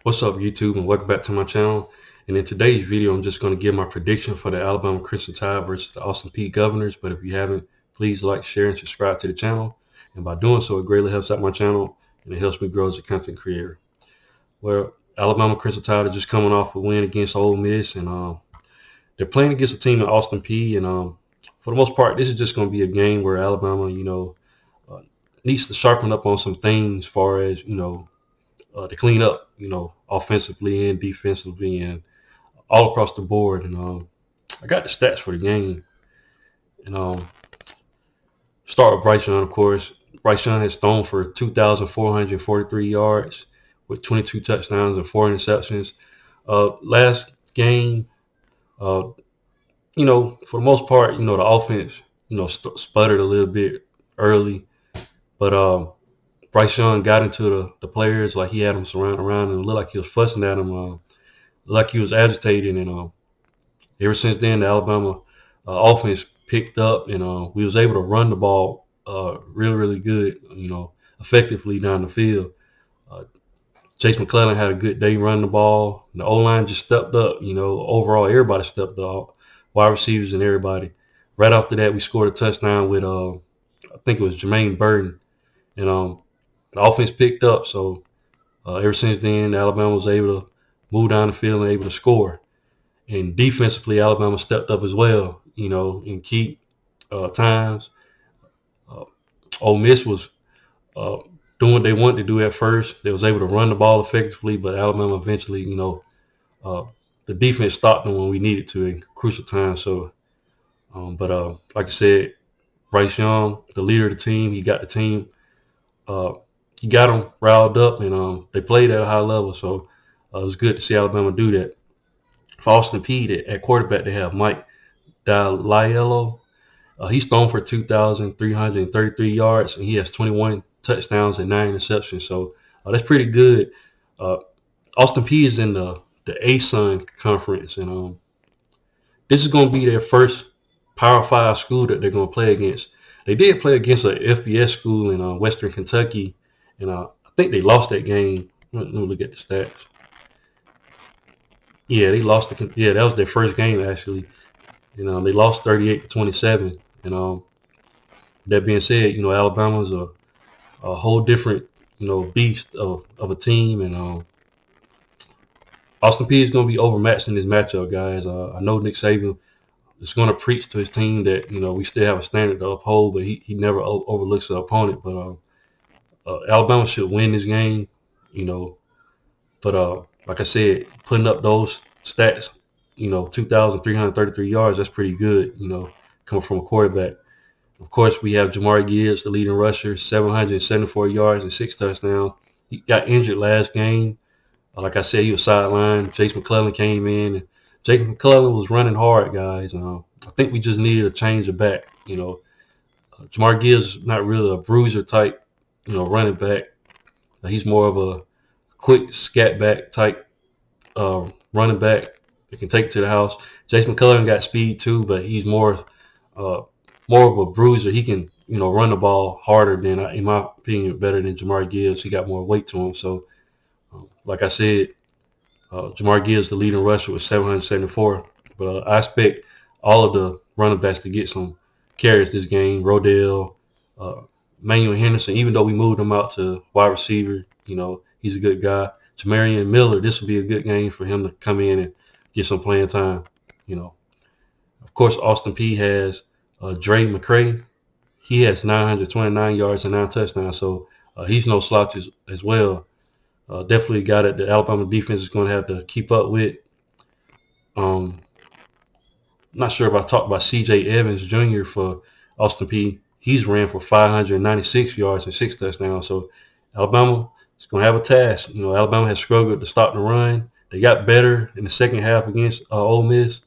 What's up, YouTube, and welcome back to my channel. And in today's video, I'm just going to give my prediction for the Alabama Crimson Tide versus the Austin Peay Governors. But if you haven't, please like, share, and subscribe to the channel. And by doing so, it greatly helps out my channel and it helps me grow as a content creator. Well, Alabama Crimson Tide are just coming off a win against Ole Miss, and they're playing against a team in Austin Peay. And for the most part, this is just going to be a game where Alabama, needs to sharpen up on some things as far as to clean up, offensively and defensively and all across the board. And I got the stats for the game. And start with Bryce Young, of course. Bryce Young has thrown for 2,443 yards with 22 touchdowns and 4 interceptions. Last game, for the most part, the offense, sputtered a little bit early, but Bryce Young got into the players, like he had them surrounded around, and it looked like he was fussing at them, like he was agitating. And ever since then, the Alabama offense picked up, and we was able to run the ball really, really good, effectively down the field. Chase McClellan had a good day running the ball. The O-line just stepped up. Overall, everybody stepped up, wide receivers and everybody. Right after that, we scored a touchdown with, I think it was Jermaine Burton. And the offense picked up. So ever since then, Alabama was able to move down the field and able to score. And defensively, Alabama stepped up as well, in key times. Ole Miss was doing what they wanted to do at first. They was able to run the ball effectively, but Alabama eventually, the defense stopped them when we needed to in crucial times. So, but like I said, Bryce Young, the leader of the team, he got the team, he got them riled up, and they played at a high level. So it was good to see Alabama do that. For Austin Peay, at quarterback, they have Mike Daliello. He's thrown for 2,333 yards, and he has 21 touchdowns and 9 interceptions. So that's pretty good. Austin Peay is in the ASUN conference, and this is going to be their first Power 5 school that they're going to play against. They did play against an FBS school in Western Kentucky, and I think they lost that game. Let me look at the stats. Yeah, they lost. That was their first game, actually. They lost 38-27. And that being said, Alabama's a whole different, beast of a team. And Austin Peay is going to be overmatched in this matchup, guys. I know Nick Saban is going to preach to his team that, we still have a standard to uphold, but he never overlooks the opponent. But Alabama should win this game, But like I said, putting up those stats, 2,333 yards, that's pretty good, coming from a quarterback. Of course, we have Jamar Gibbs, the leading rusher, 774 yards and 6 touchdowns. He got injured last game. Like I said, he was sidelined. Chase McClellan came in. And Chase McClellan was running hard, guys. I think we just needed a change of back. Jamar Gibbs is not really a bruiser type, running back. He's more of a quick scat back type running back that can take it to the house. Chase McClellan got speed too, but he's more of a bruiser. He can, run the ball harder than, in my opinion, better than Jamar Gibbs. He got more weight to him. So, like I said, Jamar Gibbs, the leading rusher, with 774. But I expect all of the running backs to get some carries this game. Rodell, Manuel Henderson, even though we moved him out to wide receiver, he's a good guy. Jamarian Miller, this will be a good game for him to come in and get some playing time. Of course, Austin Peay has Dre McCray. He has 929 yards and 9 touchdowns, so he's no slouch as well. Definitely a guy that the Alabama defense is going to have to keep up with. Not sure if I talked about C.J. Evans Jr. for Austin Peay. He's ran for 596 yards and 6 touchdowns. So Alabama is going to have a task. Alabama has struggled to stop the run. They got better in the second half against Ole Miss.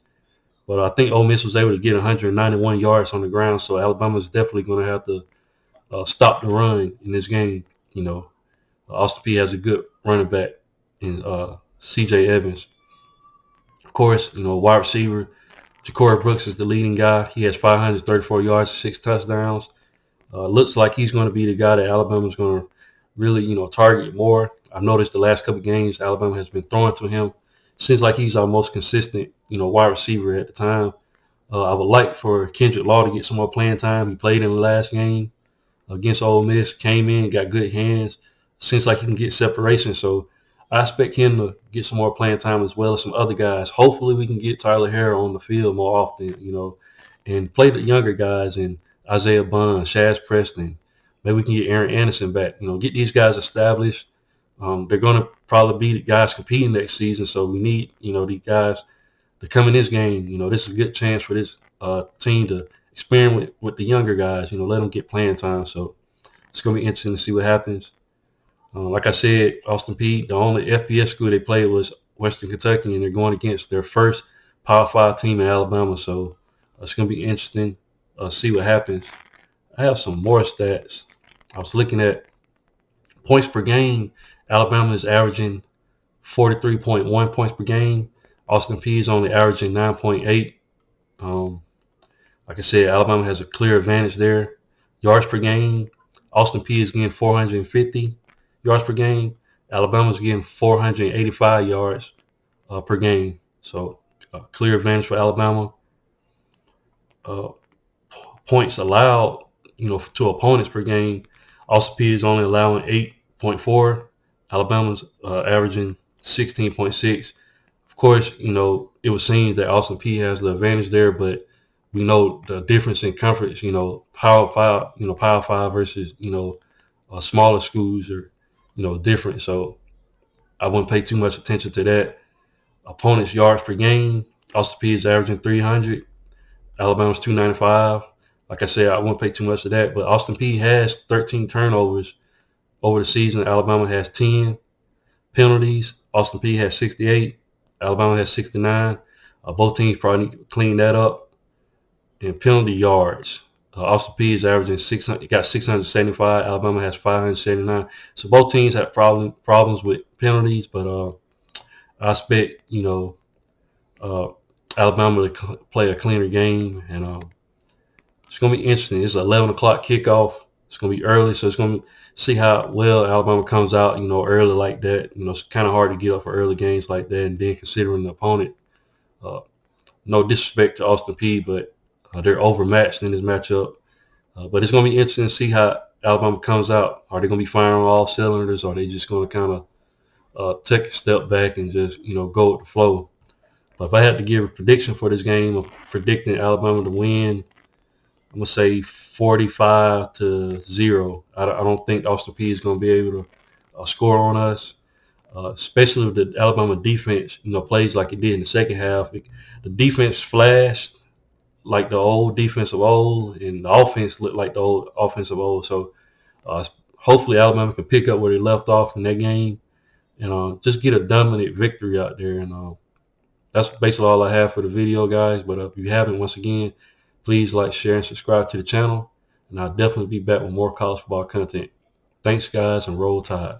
But I think Ole Miss was able to get 191 yards on the ground. So Alabama is definitely going to have to stop the run in this game. Austin Peay has a good running back in C.J. Evans. Of course, wide receiver, Ja'Cory Brooks is the leading guy. He has 534 yards and 6 touchdowns. Looks like he's going to be the guy that Alabama's going to really, target more. I've noticed the last couple of games Alabama has been throwing to him. Seems like he's our most consistent, wide receiver at the time. I would like for Kendrick Law to get some more playing time. He played in the last game against Ole Miss, came in, got good hands. Seems like he can get separation. So I expect him to get some more playing time as well as some other guys. Hopefully we can get Tyler Harrell on the field more often, and play the younger guys and Isaiah Bond, Shaz Preston. Maybe we can get Aaron Anderson back. Get these guys established. They're going to probably be the guys competing next season. So we need, these guys to come in this game. This is a good chance for this team to experiment with the younger guys. Let them get playing time. So it's going to be interesting to see what happens. Like I said, Austin Peay, the only FBS school they played was Western Kentucky, and they're going against their first Power 5 team in Alabama. So it's going to be interesting. See what happens. I have some more stats. I was looking at points per game. Alabama is averaging 43.1 points per game. Austin Peay is only averaging 9.8. Like I said, Alabama has a clear advantage there. Yards per game, Austin Peay is getting 450 yards per game. Alabama is getting 485 yards per game. So clear advantage for Alabama. Points allowed, to opponents per game. Austin Peay is only allowing 8.4. Alabama's averaging 16.6. Of course, it was seen that Austin Peay has the advantage there, but we know the difference in conference. Power 5 versus smaller schools are different. So I wouldn't pay too much attention to that. Opponents' yards per game. Austin Peay is averaging 300. Alabama's 295. Like I said, I won't pay too much of that. But Austin Peay has 13 turnovers over the season. Alabama has 10 penalties. Austin Peay has 68. Alabama has 69. Both teams probably need to clean that up. And penalty yards. Austin Peay is averaging 600. Got 675. Alabama has 579. So both teams have problems with penalties. But I expect Alabama to play a cleaner game, and it's going to be interesting. It's an 11 o'clock kickoff. It's going to be early, so it's going to see how well Alabama comes out, early like that. It's kind of hard to get up for early games like that, and then considering the opponent. No disrespect to Austin Peay, but they're overmatched in this matchup. But it's going to be interesting to see how Alabama comes out. Are they going to be firing on all cylinders, or are they just going to kind of take a step back and just, go with the flow? But if I had to give a prediction for this game, I'm predicting Alabama to win. I'm going to say 45-0. I don't think Austin Peay is going to be able to score on us, especially if the Alabama defense, plays like it did in the second half. The defense flashed like the old defense of old, and the offense looked like the old offense of old. So hopefully Alabama can pick up where they left off in that game and just get a dominant victory out there. And that's basically all I have for the video, guys. But if you haven't, once again, please like, share, and subscribe to the channel. And I'll definitely be back with more college football content. Thanks, guys, and roll tide.